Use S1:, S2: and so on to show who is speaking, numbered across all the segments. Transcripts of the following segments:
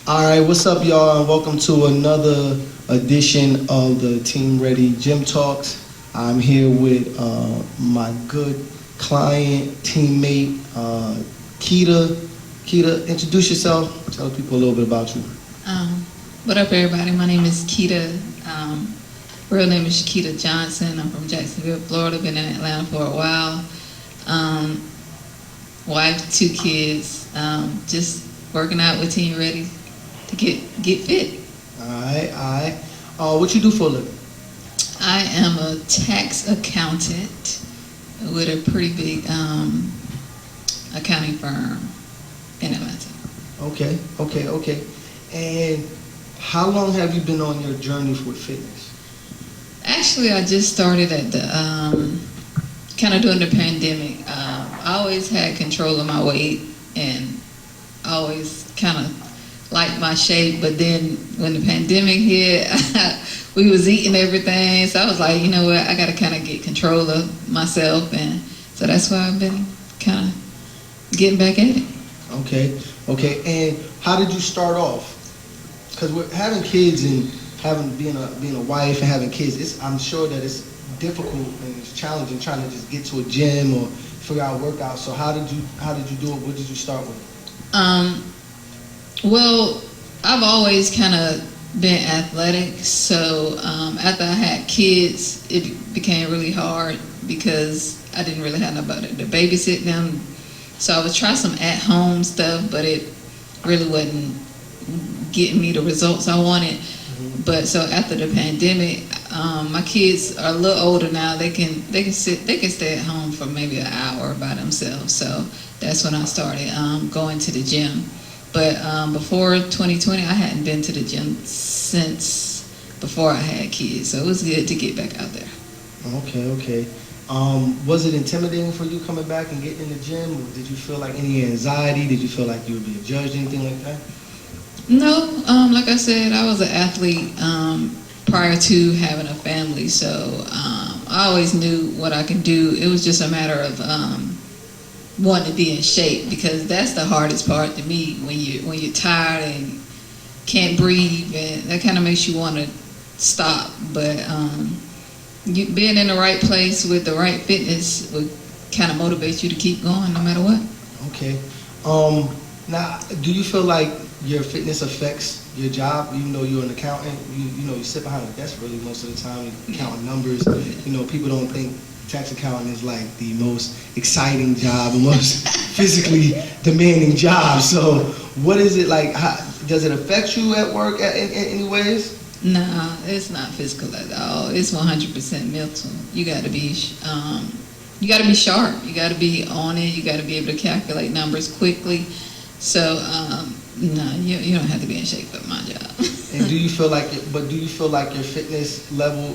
S1: All right, what's up, y'all, and welcome to another edition of the Team Ready Gym Talks. I'm here with my good client, teammate, Keta. Keta, introduce yourself. Tell people a little bit about you.
S2: Um, what up, everybody? My name is Keta. Real name is Shakita Johnson. I'm from Jacksonville, Florida. Been in Atlanta for a while. Wife, 2 kids. Just working out with Team Ready to get fit.
S1: All right. What you do for a living?
S2: I am a tax accountant with a pretty big accounting firm in Atlanta.
S1: Okay. And how long have you been on your journey with fitness?
S2: Actually, I just started at the kind of during the pandemic. I always had control of my weight and always kind of liked my shape, but then when the pandemic hit, we was eating everything, so I was like, you know what, I got to kind of get control of myself, and so that's why I've been kind of getting back at it.
S1: Okay. And how did you start off? Because we're having kids and being a wife and having kids, I'm sure that it's difficult and it's challenging trying to just get to a gym or figure out workouts. So how did you do it? What did you start with?
S2: Well, I've always kind of been athletic, so after I had kids, it became really hard because I didn't really have nobody to babysit them. So I would try some at-home stuff, but it really wasn't getting me the results I wanted.
S1: Mm-hmm.
S2: But so after the pandemic, my kids are a little older now. They can stay at home for maybe an hour by themselves. So that's when I started going to the gym. But before 2020, I hadn't been to the gym since before I had kids. So it was good to get back out there.
S1: Okay. Was it intimidating for you coming back and getting in the gym? Or did you feel like any anxiety? Did you feel like you were being judged, anything like that?
S2: No, like I said, I was an athlete prior to having a family, so I always knew what I could do. It was just a matter of wanting to be in shape, because that's the hardest part to me, when you're tired and can't breathe, and that kind of makes you want to stop. But you being in the right place with the right fitness would kind of motivate you to keep going no matter what.
S1: Okay. Now, do you feel like your fitness affects your job? Even though you're an accountant, you sit behind a desk really most of the time, counting numbers. People don't think tax accounting is like the most exciting job, the most physically demanding job. So what is it like? Does it affect you at work in any ways?
S2: No, it's not physical at all. It's 100% mental. You got to be sharp. You got to be on it. You got to be able to calculate numbers quickly. So no, you don't have to be in shape for my job.
S1: And do you feel like your fitness level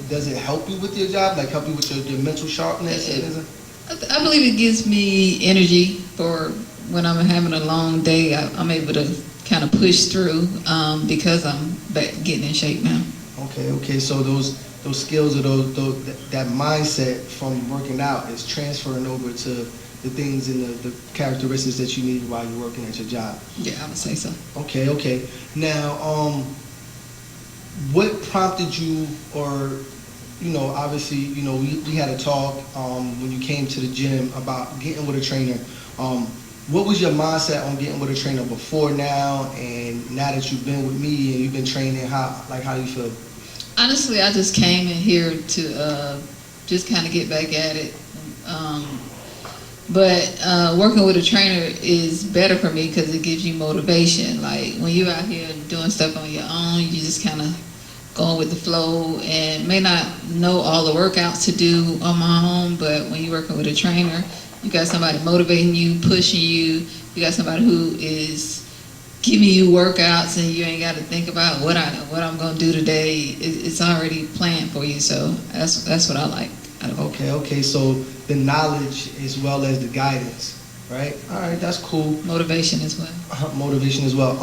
S1: does it help you with your job? Like help you with your mental sharpness?
S2: I believe it gives me energy for when I'm having a long day. I'm able to kind of push through because I'm back getting in shape now.
S1: Okay. So those skills or that mindset from working out is transferring over to the things and the characteristics that you need while you're working at your job.
S2: Yeah, I would say so.
S1: Okay. Now, what prompted you, or obviously, we had a talk when you came to the gym about getting with a trainer. What was your mindset on getting with a trainer before now, and now that you've been with me and you've been training, how do you feel?
S2: Honestly, I just came in here to just kind of get back at it. But working with a trainer is better for me because it gives you motivation. Like when you're out here doing stuff on your own, you just kind of going with the flow and may not know all the workouts to do on my own, but when you're working with a trainer, you got somebody motivating you, pushing you. You got somebody who is giving you workouts, and you ain't got to think about what I'm going to do today. It's already planned for you, so that's what I like.
S1: Okay. So the knowledge as well as the guidance, right? All right, that's cool.
S2: Motivation as well.
S1: Motivation as well.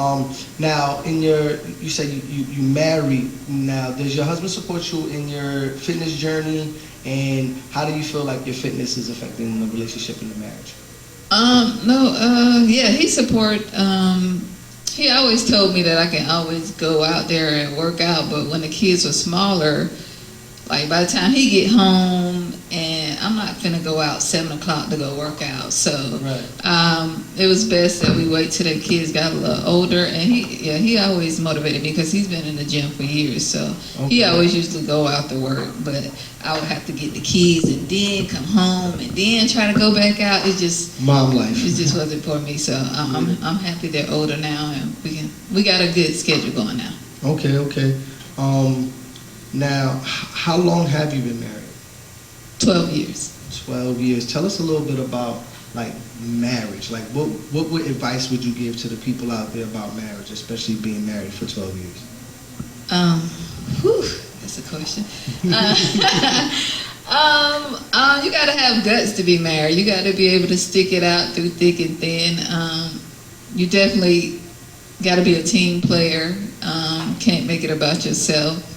S1: Now, you said you married. Now, does your husband support you in your fitness journey? And how do you feel like your fitness is affecting the relationship and the marriage?
S2: No, yeah, he support. He always told me that I can always go out there and work out, but when the kids were smaller, like by the time he get home, and I'm not finna go out 7 o'clock to go work out. So it was best that we wait till the kids got a little older. And he always motivated me because he's been in the gym for years. So he always used to go out to work, but I would have to get the keys and then come home and then try to go back out. It just
S1: mom life.
S2: It just wasn't for me. So I'm happy they're older now, and we got a good schedule going now.
S1: Okay. Now, how long have you been married?
S2: 12 years.
S1: 12 years. Tell us a little bit about, like, marriage. Like, what advice would you give to the people out there about marriage, especially being married for 12 years?
S2: That's a question. You got to have guts to be married. You got to be able to stick it out through thick and thin. You definitely got to be a team player. Can't make it about yourself.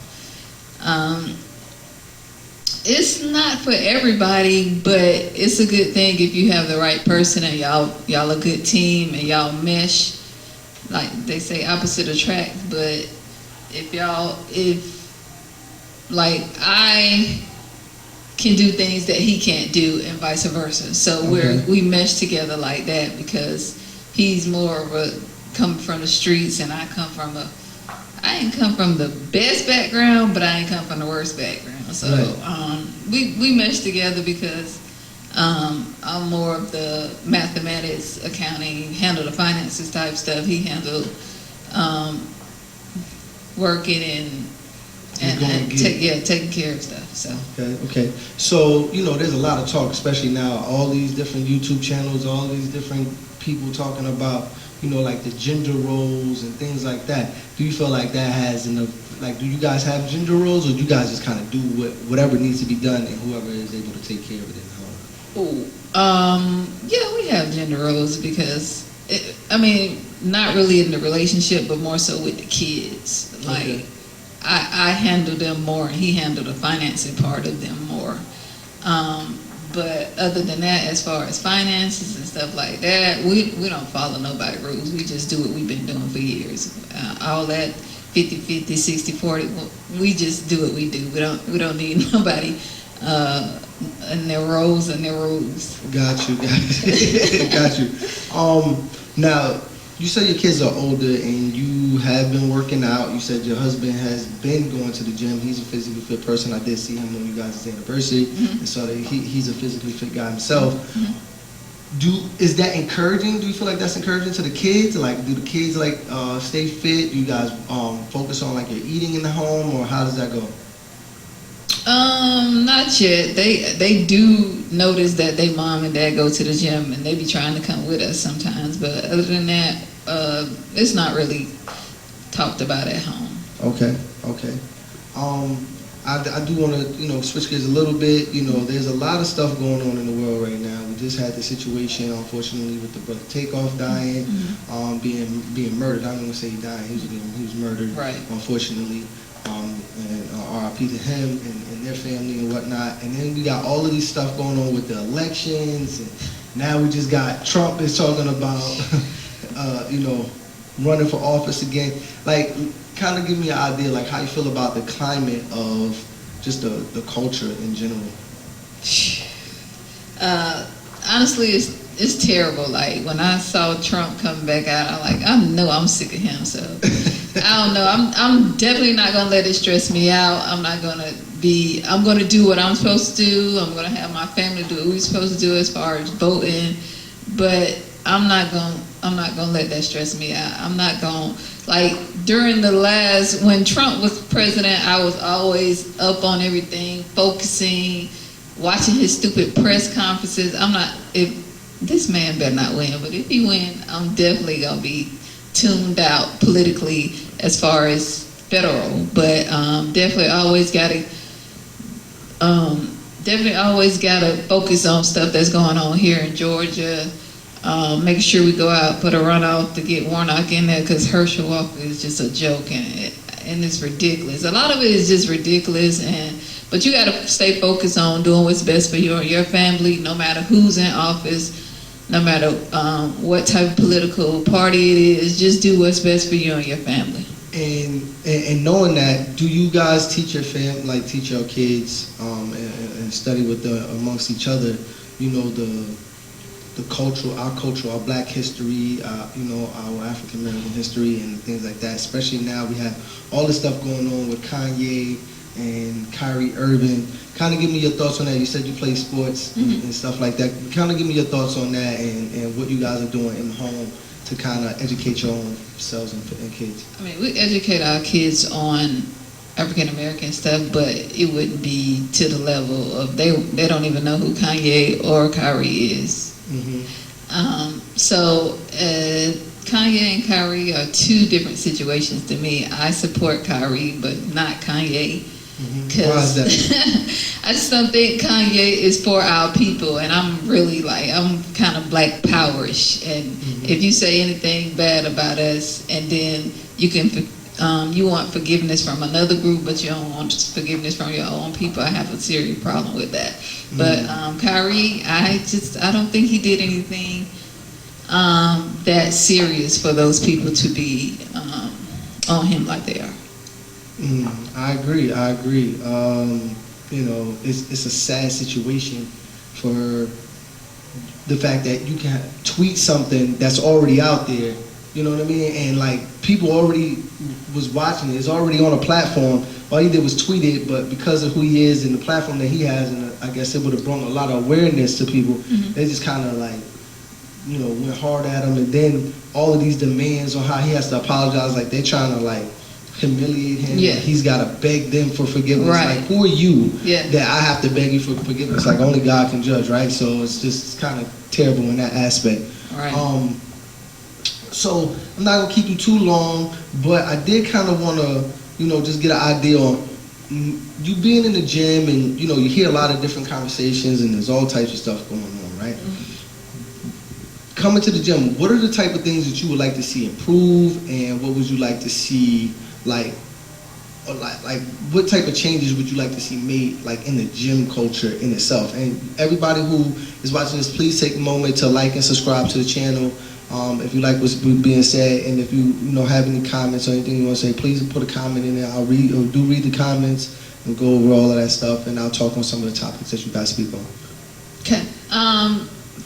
S2: It's not for everybody, but it's a good thing if you have the right person and y'all a good team and y'all mesh. Like they say, opposite attract. But if I can do things that he can't do and vice versa, so we mesh together like that because he's more of a coming from the streets and I ain't come from the best background, but I ain't come from the worst background. So we mesh together because I'm more of the mathematics, accounting, handle the finances type stuff. He handled working and taking care of stuff. So
S1: okay. So there's a lot of talk, especially now. All these different YouTube channels, all these different people talking about like the gender roles and things like that. Do you feel like that has do you guys have gender roles, or do you guys just kind of do whatever needs to be done and whoever is able to take care of it in the home?
S2: Yeah, we have gender roles because, not really in the relationship, but more so with the kids. Like, I handle them more, and he handled the financing part of them more. But other than that, as far as finances and stuff like that, we don't follow nobody's rules. We just do what we've been doing for years. All that 50-50, 60-40, we just do what we do. We don't need nobody and their roles and their rules.
S1: Got you. Now, you said your kids are older and you have been working out. You said your husband has been going to the gym. He's a physically fit person. I did see him on you guys' anniversary, and so that he's a physically fit guy himself. Is that encouraging? Do you feel like that's encouraging to the kids? Like, do the kids stay fit? Do you guys focus on your eating in the home, or how does that go?
S2: Not yet. They do notice that they mom and dad go to the gym, and they be trying to come with us sometimes. But other than that, it's not really talked about at home.
S1: Okay. I do want to switch gears a little bit. There's a lot of stuff going on in the world right now. We just had the situation, unfortunately, with the brother Takeoff dying, being murdered. I'm not gonna say he died. He was murdered.
S2: Right.
S1: Unfortunately. And RIP to him and their family and whatnot. And then we got all of these stuff going on with the elections, and now we just got Trump is talking about, running for office again. Like, kind of give me an idea, like how you feel about the climate of just the culture in general.
S2: Honestly, it's terrible. Like, when I saw Trump coming back out, I'm sick of him. So I don't know. I'm definitely not gonna let it stress me out. I'm gonna do what I'm supposed to do. I'm gonna have my family do what we're supposed to do as far as voting. But I'm not gonna let that stress me out. I'm not gonna, during when Trump was president, I was always up on everything, focusing, watching his stupid press conferences. If this man better not win, but if he win, I'm definitely gonna be tuned out politically as far as federal. But definitely always gotta focus on stuff that's going on here in Georgia. Making sure we go out for the runoff to get Warnock in there, because Herschel Walker is just a joke, and it's ridiculous. A lot of it is just ridiculous, but you got to stay focused on doing what's best for your family, no matter who's in office. no matter what type of political party it is, just do what's best for you and your family.
S1: And knowing that, do you guys teach your teach your kids, and study with amongst each other, you know, the culture, our Black history, you know, our African American history and things like that. Especially now we have all this stuff going on with Kanye and Kyrie Irving. Kind of give me your thoughts on that. You said you play sports and stuff like that. Kind of give me your thoughts on that and what you guys are doing in home to kind of educate your own selves and kids.
S2: I mean, we educate our kids on African American stuff, but it wouldn't be to the level of they don't even know who Kanye or Kyrie is. So Kanye and Kyrie are two different situations to me. I support Kyrie, but not Kanye.
S1: Why is that?
S2: I just don't think Kanye is for our people, and I'm kind of Black powerish. And if you say anything bad about us, and then you want forgiveness from another group, but you don't want forgiveness from your own people, I have a serious problem with that. But Kyrie, I don't think he did anything that serious for those people to be on him like they are.
S1: I agree. You know, it's a sad situation for the fact that you can tweet something that's already out there. You know what I mean? And like people already was watching it. It's already on a platform. All he did was tweet it, but because of who he is and the platform that he has, and I guess it would have brought a lot of awareness to people. They just kind of like, you know, went hard at him, and then all of these demands on how he has to apologize. Like they're trying to like humiliate him.
S2: Yeah.
S1: He's got to beg them for forgiveness.
S2: Right.
S1: Like, who are you
S2: that
S1: I have to beg you for forgiveness? Like, only God can judge, right? So it's just kind of terrible in that aspect.
S2: Right.
S1: So I'm not gonna keep you too long, but I did kind of want to, you know, just get an idea on you being in the gym, and you know, you hear a lot of different conversations, and there's all types of stuff going on, right? Coming to the gym, what are the type of things that you would like to see improve, and what would you like to see like what type of changes would you like to see made like in the gym culture in itself? And everybody who is watching this, please take a moment to like and subscribe to the channel. If you like what's being said, and if you know have any comments or anything you want to say, please put a comment in there. I'll read the comments and go over all of that stuff, and I'll talk on some of the topics that you guys speak on.
S2: Okay.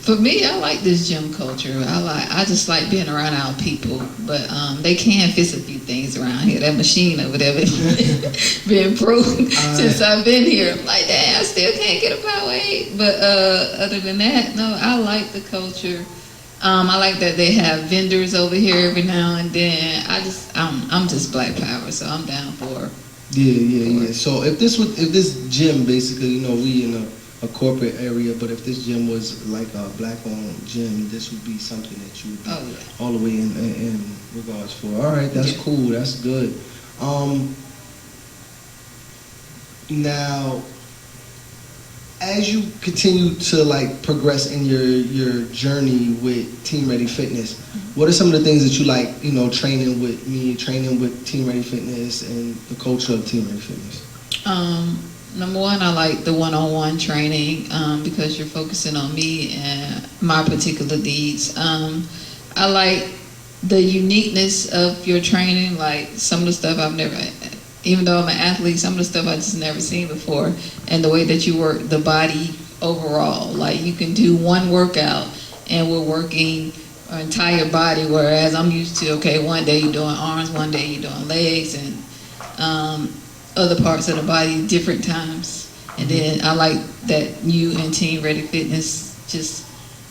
S2: For me, I like this gym culture. I just like being around our people, but they can fix a few things around here. That machine over there been broken since I've been here. I'm like, dang, I still can't get a power 8. But other than that, no, I like the culture. I like that they have vendors over here every now and then. I'm just Black power, so I'm down for.
S1: Yeah. So if this gym, basically, you know, we in a corporate area, but if this gym was like a Black-owned gym, this would be something that you would be all the way in regards for. All right, that's cool. That's good. Now, as you continue to like progress in your journey with Team Ready Fitness, what are some of the things that you like, you know, training with Team Ready Fitness and the culture of Team Ready Fitness?
S2: Number one, I like the one-on-one training because you're focusing on me and my particular needs. I like the uniqueness of your training, like some of the stuff I've never, even though I'm an athlete, some of the stuff I just never seen before, and the way that you work the body overall. Like you can do one workout and we're working our entire body, whereas I'm used to, okay, one day you're doing arms, one day you're doing legs, and other parts of the body different times. And then I like that you and Team Ready Fitness just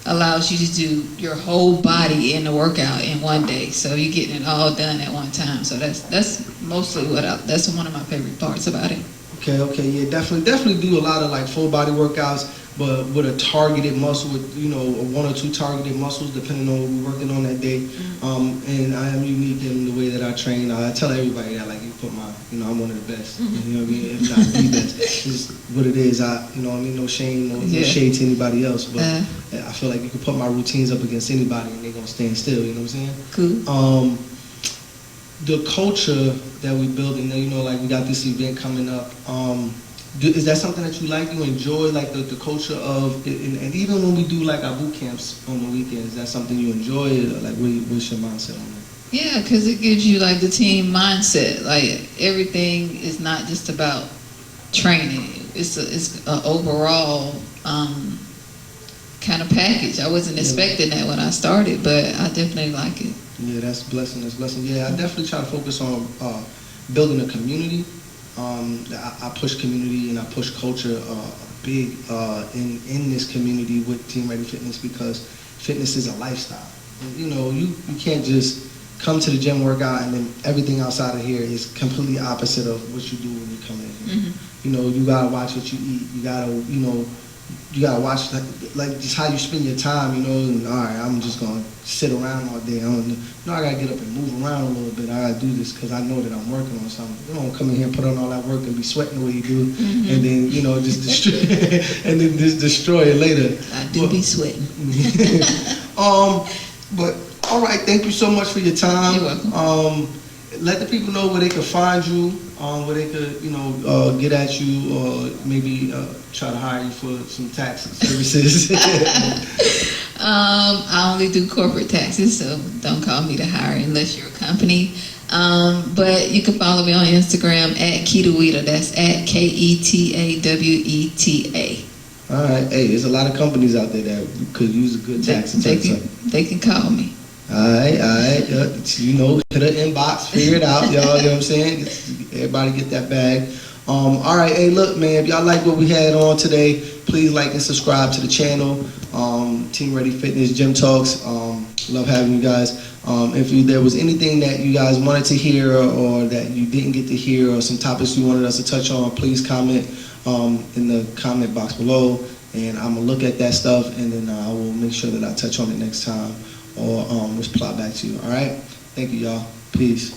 S2: allows you to do your whole body in the workout in one day, so you're getting it all done at one time. So that's mostly that's one of my favorite parts about it.
S1: Okay, yeah, definitely do a lot of like full body workouts, but with a targeted muscle, with, you know, one or two targeted muscles depending on what we're working on that day. And I am unique in the way that I train. I tell everybody that, like, you put my, you know, I'm one of the best. You know what I mean? If not the best, it's just what it is. You know what I mean? No shame, no shade to anybody else, but I feel like you can put my routines up against anybody and they're gonna stand still. You know what I'm saying?
S2: Cool.
S1: The culture that we build, and you know, like we got this event coming up. Is that something that you like? You enjoy like the culture of, and even when we do like our boot camps on the weekends, is that something you enjoy? Like, what's your mindset on that?
S2: Yeah, because it gives you like the team mindset. Like everything is not just about training. It's a overall kind of package. I wasn't expecting that when I started, but I definitely like it.
S1: Yeah, that's a blessing. That's a blessing. Yeah, I definitely try to focus on building a community. I push community and I push culture big in this community with Team Ready Fitness, because fitness is a lifestyle. And, you know, you can't just come to the gym, work out, and then everything outside of here is completely opposite of what you do when you come in here.
S2: Mm-hmm.
S1: You know, you gotta watch what you eat. You gotta, you gotta watch like just how you spend your time. You know, and all right, I'm just gonna sit around all day. I gotta get up and move around a little bit. I gotta do this because I know that I'm working on something. You don't come in here and put on all that work and be sweating the way you do,
S2: Mm-hmm.
S1: and then just destroy, and then just destroy it later.
S2: I do be sweating.
S1: But all right, thank you so much for your time.
S2: You're welcome.
S1: Let the people know where they can find you, where they could, get at you, or maybe try to hire you for some tax services.
S2: I only do corporate taxes, so don't call me to hire unless you're a company. But you can follow me on Instagram at Ketaweta. That's at KETAWETA.
S1: All right. Hey, there's a lot of companies out there that could use a good tax attorney.
S2: They can call me.
S1: All right. Hit an inbox, figure it out, y'all. You know what I'm saying? Everybody get that bag. All right. Hey, look, man, if y'all like what we had on today, please like and subscribe to the channel. Team Ready Fitness Gym Talks. Love having you guys. If there was anything that you guys wanted to hear or that you didn't get to hear, or some topics you wanted us to touch on, please comment in the comment box below, and I'm gonna look at that stuff, and then I will make sure that I touch on it next time or reply back to you. All right. Thank you, y'all. Peace.